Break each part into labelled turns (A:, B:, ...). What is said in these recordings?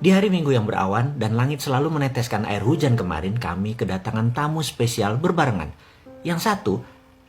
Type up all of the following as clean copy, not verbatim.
A: Di hari Minggu yang berawan dan langit selalu meneteskan air hujan kemarin, kami kedatangan tamu spesial berbarengan. Yang satu,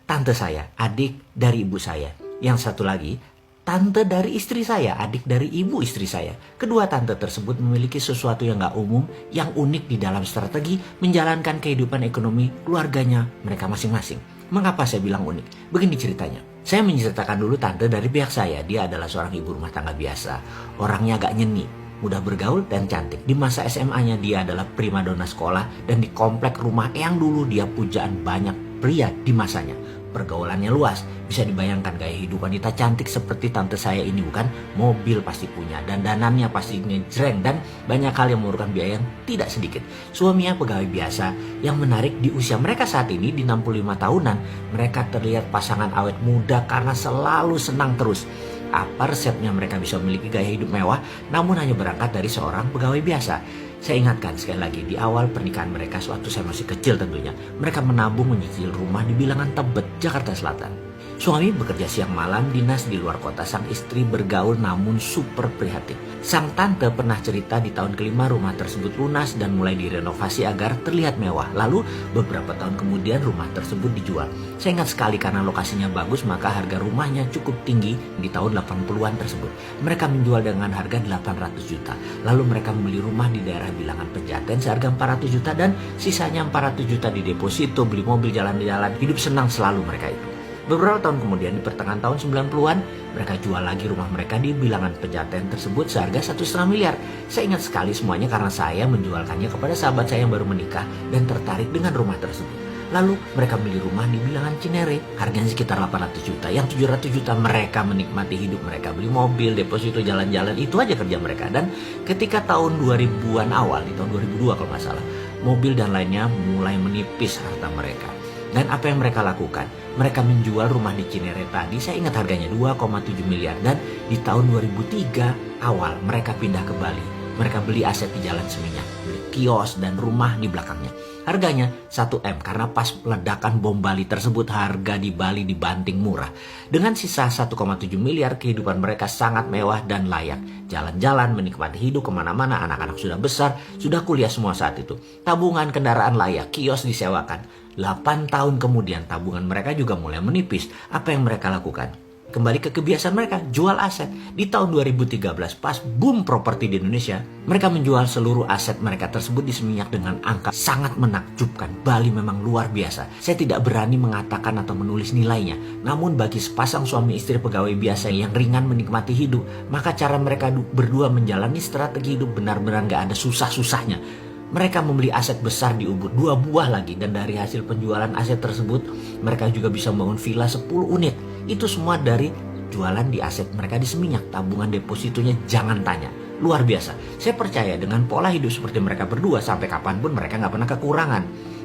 A: tante saya, adik dari ibu saya. Yang satu lagi, tante dari istri saya, adik dari ibu istri saya. Kedua tante tersebut memiliki sesuatu yang gak umum, yang unik di dalam strategi menjalankan kehidupan ekonomi keluarganya mereka masing-masing. Mengapa saya bilang unik? Begini ceritanya. Saya menceritakan dulu tante dari pihak saya. Dia adalah seorang ibu rumah tangga biasa. Orangnya agak nyeni, mudah bergaul dan cantik. Di masa SMA-nya dia adalah primadona sekolah dan di komplek rumah yang dulu dia pujaan banyak pria di masanya. Pergaulannya luas, bisa dibayangkan gaya hidup wanita cantik seperti tante saya ini bukan? Mobil pasti punya, dandanannya pasti ngejreng dan banyak hal yang memerlukan biaya yang tidak sedikit. Suaminya pegawai biasa. Yang menarik di usia mereka saat ini di 65 tahunan, mereka terlihat pasangan awet muda karena selalu senang terus. Apa resepnya mereka bisa memiliki gaya hidup mewah namun hanya berangkat dari seorang pegawai biasa? Saya ingatkan sekali lagi, di awal pernikahan mereka sewaktu saya masih kecil tentunya, mereka menabung menyicil rumah di bilangan Tebet, Jakarta Selatan. Suami bekerja siang malam, dinas di luar kota. Sang istri bergaul namun super prihatin. Sang tante pernah cerita di tahun kelima rumah tersebut lunas dan mulai direnovasi agar terlihat mewah. Lalu beberapa tahun kemudian rumah tersebut dijual. Saya ingat sekali karena lokasinya bagus maka harga rumahnya cukup tinggi di tahun 80-an tersebut. Mereka menjual dengan harga 800 juta. Lalu mereka membeli rumah di daerah bilangan Pejaten seharga 400 juta dan sisanya 400 juta di deposito, beli mobil jalan-jalan. Hidup senang selalu mereka itu. Beberapa tahun kemudian di pertengahan tahun 90-an, mereka jual lagi rumah mereka di bilangan Pejaten tersebut seharga 1,5 miliar. Saya ingat sekali semuanya karena saya menjualkannya kepada sahabat saya yang baru menikah dan tertarik dengan rumah tersebut. Lalu mereka beli rumah di bilangan Cinere, harganya sekitar 800 juta. Yang 700 juta mereka menikmati hidup mereka, beli mobil, deposito, jalan-jalan, itu aja kerja mereka. Dan ketika tahun 2000-an awal, di tahun 2002 kalau nggak salah, mobil dan lainnya mulai menipis harta mereka. Dan apa yang mereka lakukan? Mereka menjual rumah di Cinere tadi, saya ingat harganya 2,7 miliar. Dan di tahun 2003 awal mereka pindah ke Bali. Mereka beli aset di Jalan Seminyak, beli kios dan rumah di belakangnya. Harganya 1 M karena pas ledakan bom Bali tersebut harga di Bali dibanting murah. Dengan sisa 1,7 miliar kehidupan mereka sangat mewah dan layak. Jalan-jalan, menikmati hidup kemana-mana, anak-anak sudah besar, sudah kuliah semua saat itu. Tabungan kendaraan layak, kios disewakan. 8 tahun kemudian tabungan mereka juga mulai menipis. Apa yang mereka lakukan? Kembali ke kebiasaan mereka, jual aset. Di tahun 2013 pas boom properti di Indonesia, mereka menjual seluruh aset mereka tersebut di Seminyak dengan angka sangat menakjubkan. Bali memang luar biasa. Saya tidak berani mengatakan atau menulis nilainya. Namun bagi sepasang suami istri pegawai biasa yang ringan menikmati hidup, maka cara mereka berdua menjalani strategi hidup benar-benar gak ada susah-susahnya. Mereka membeli aset besar di Ubud, 2 buah lagi. Dan dari hasil penjualan aset tersebut, mereka juga bisa membangun villa 10 unit. Itu semua dari jualan di aset mereka di Seminyak. Tabungan depositonya jangan tanya, luar biasa. Saya percaya dengan pola hidup seperti mereka berdua, sampai kapanpun mereka gak pernah kekurangan.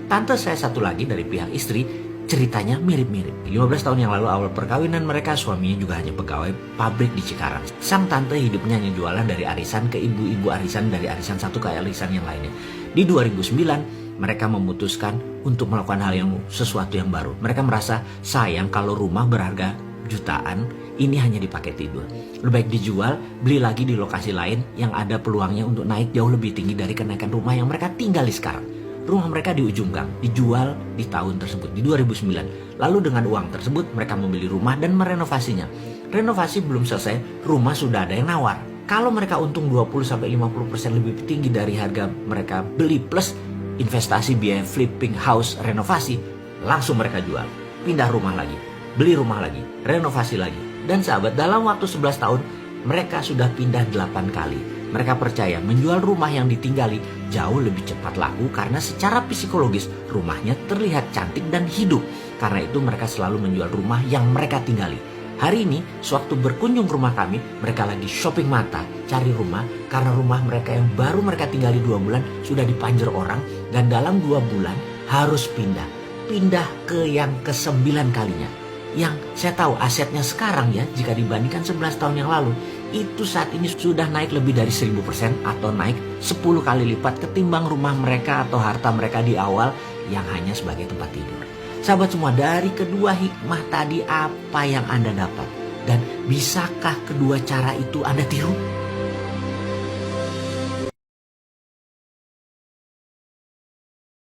A: Tante saya satu lagi dari pihak istri, ceritanya mirip-mirip. 15 tahun yang lalu awal perkawinan mereka, suaminya juga hanya pegawai pabrik di Cikarang. Sang tante hidupnya hanya jualan dari arisan ke ibu-ibu arisan, dari arisan satu ke arisan yang lainnya. Di 2009 mereka memutuskan untuk melakukan sesuatu yang baru. Mereka merasa sayang kalau rumah berharga jutaan ini hanya dipakai tidur. Lebih baik dijual, beli lagi di lokasi lain yang ada peluangnya untuk naik jauh lebih tinggi dari kenaikan rumah yang mereka tinggali sekarang. Rumah mereka di ujung gang, dijual di tahun tersebut, di 2009. Lalu dengan uang tersebut mereka membeli rumah dan merenovasinya. Renovasi belum selesai, rumah sudah ada yang nawar. Kalau mereka untung 20-50% lebih tinggi dari harga mereka beli plus investasi biaya flipping house renovasi, langsung mereka jual. Pindah rumah lagi, beli rumah lagi, renovasi lagi. Dan sahabat, dalam waktu 11 tahun mereka sudah pindah 8 kali. Mereka percaya menjual rumah yang ditinggali jauh lebih cepat laku karena secara psikologis rumahnya terlihat cantik dan hidup. Karena itu mereka selalu menjual rumah yang mereka tinggali. Hari ini, sewaktu berkunjung ke rumah kami, mereka lagi shopping mata, cari rumah, karena rumah mereka yang baru mereka tinggali 2 bulan sudah dipanjer orang, dan dalam 2 bulan harus pindah. Pindah ke yang ke-9 kalinya. Yang saya tahu asetnya sekarang ya, jika dibandingkan 11 tahun yang lalu, itu saat ini sudah naik lebih dari 1000% atau naik 10 kali lipat ketimbang rumah mereka atau harta mereka di awal yang hanya sebagai tempat tidur. Sahabat semua, dari kedua hikmah tadi apa yang Anda dapat? Dan bisakah kedua cara itu Anda tiru?